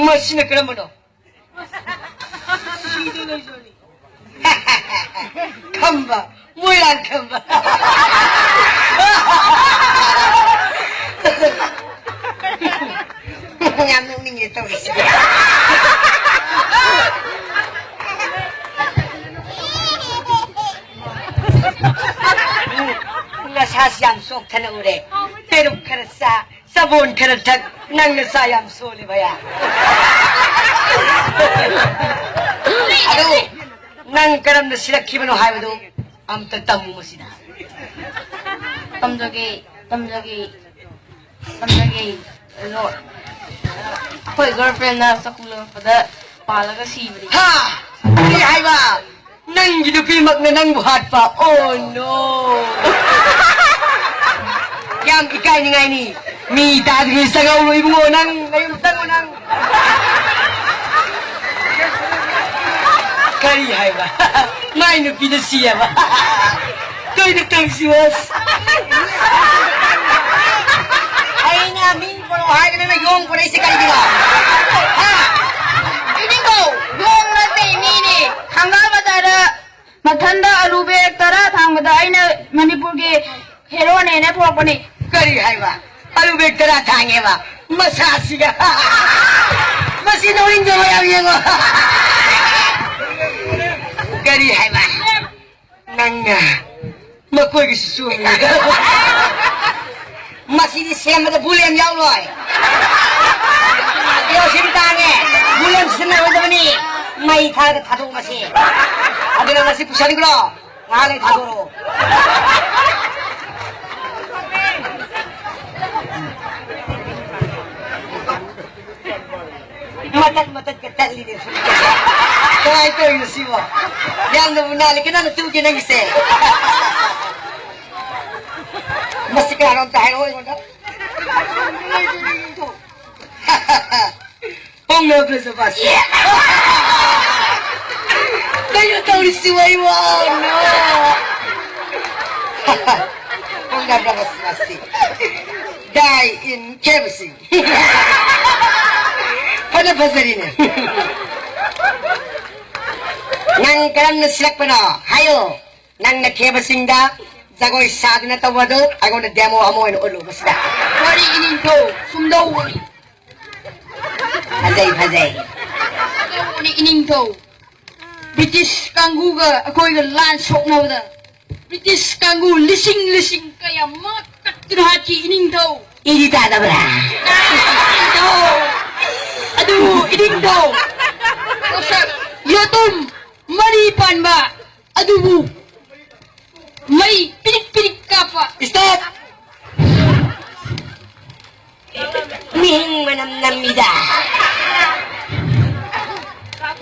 머신은 그런 뭐노? 시드레이저니. 컴바, 뭐야 컴바. 그냥 놈이 또 있어. nga sasiyam sok tana ure peruk karasa sabon karatak nang nasayam soli baya ado nang karam na sila kibano haibado am tatamu mo sila tamjagi ano ako'y girlfriend na sa kulong pada palaga sibri. ha di haiba nang gidupimak na nang buhat pa oh no yang ikay ni ngay ni mi dadri sa gaulo ibu mo nang ngayon tango nang kari haiba may no pinasiya ba ko'y nagtangsiwas ay namin pero hay ka na nagyong po na isi kari dito ha ini ko yung nasi mini hanggang matara matanda alubek tara thang mata aina manipur ke hero ne phokpani kari haiba alu bektara thange ba masasiga masino ring jama yabiyengo kari haiba nanga makoy gi susu masini sema da bulem yaw loy yo simtange bulem sina wadani mai thar thadu masi adina masi pusani gro ngale thadoro matag katali din sulit kasi. Kaya ito yung siwa. Yang namunali ka na natugin ang isa. Masih karang tayo mo na. Pong noble sa basi. Kayo daw ni siwa mo. No. Pong noble sa basi. Die in Kebsi. Pada pasari ni. Nang karam na silak pa na. Hayo. Nang nakebasingda. Zagoy sadna tawado. Ako na demo amo ino ulo. Basta. wari ini to sumdaw wari Hazay. wari ini to British kanggu ga ako'y ga land sok na wada British kanggu lising kaya makat hachi ini to Ini tada bra. aduh ining daw Kosak yatum maripan ba aduh bu may pinik ka pa Stop. Mihing manamnamida.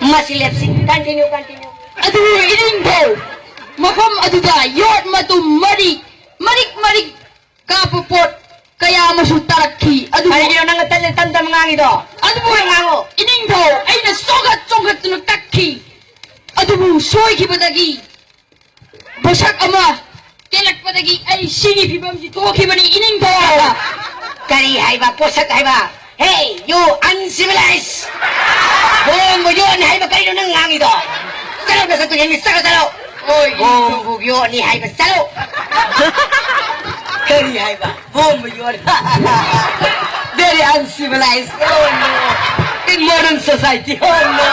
Masih lepsing. Continue. aduh ining daw mafam aduda yot matum marik kapupot kaya masutaraki aduh Ay, yun ang tanda mga ito. Ano mo yung ako? Ining daw ay nasugat tunong takki. Ano mo, soy kibadagi. Basak ama, kelak padagi ay singi pibam si toki ba ni ining daw. Kari haiba, posat haiba. Hey, you uncivilized. Buong mo yun, haiba kayo ng ang ito. Salo na sa tunyang isa ka salo. Oy, Buong mo yun, ni haiba salo. Kari haiba, buong mo yun. Very uncivilized. Oh no. In modern society. Oh no.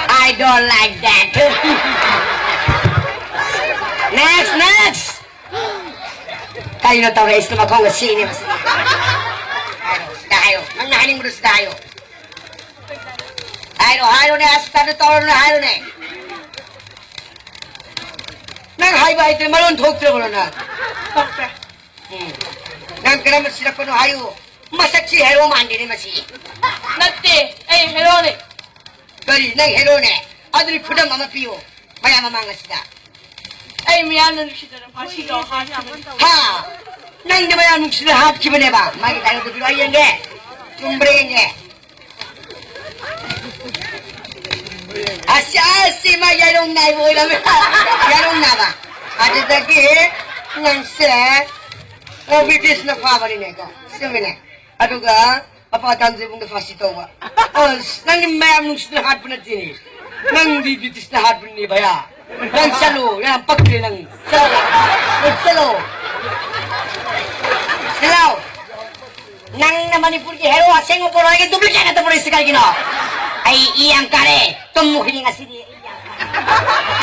I don't like that. Next. Kayo na tao na istom ako nga sini. Dayo. Nang nahaling mo sa dayo. Hayo na. Asustado tao na hayo na. Nang haiba ito malon thoktre mo na. Nang karamat sila ko no hayo. Masaksi hero mandi ni masi. natte, ay helone. Kali nang hero ne. Adri pudang mama piyo. Maya mamanga sila. Ay miyanan kita na pasi daw ha. Ha! Nang di maya mong sila hat kiba ba? Magi tayo dito ayan ge. Tumbre ge. Asi mayarong na ibo ilam. Yarong na ba? Ate taki nang sila. British na pabari ne ko. Sumine. Aduga Apakatan sa mong kasito ba? Nang mayam nung sinahat po natin eh. Nang dibitis na hat po ni Baya. Nang salo, yan ang pagkili ng salo. Salo. Salo. Nang naman ipun ki hero aseng mo poro lagi dubli kaya na ito sekali gino. Ay iyang kare, tumuhin nga sini iyang.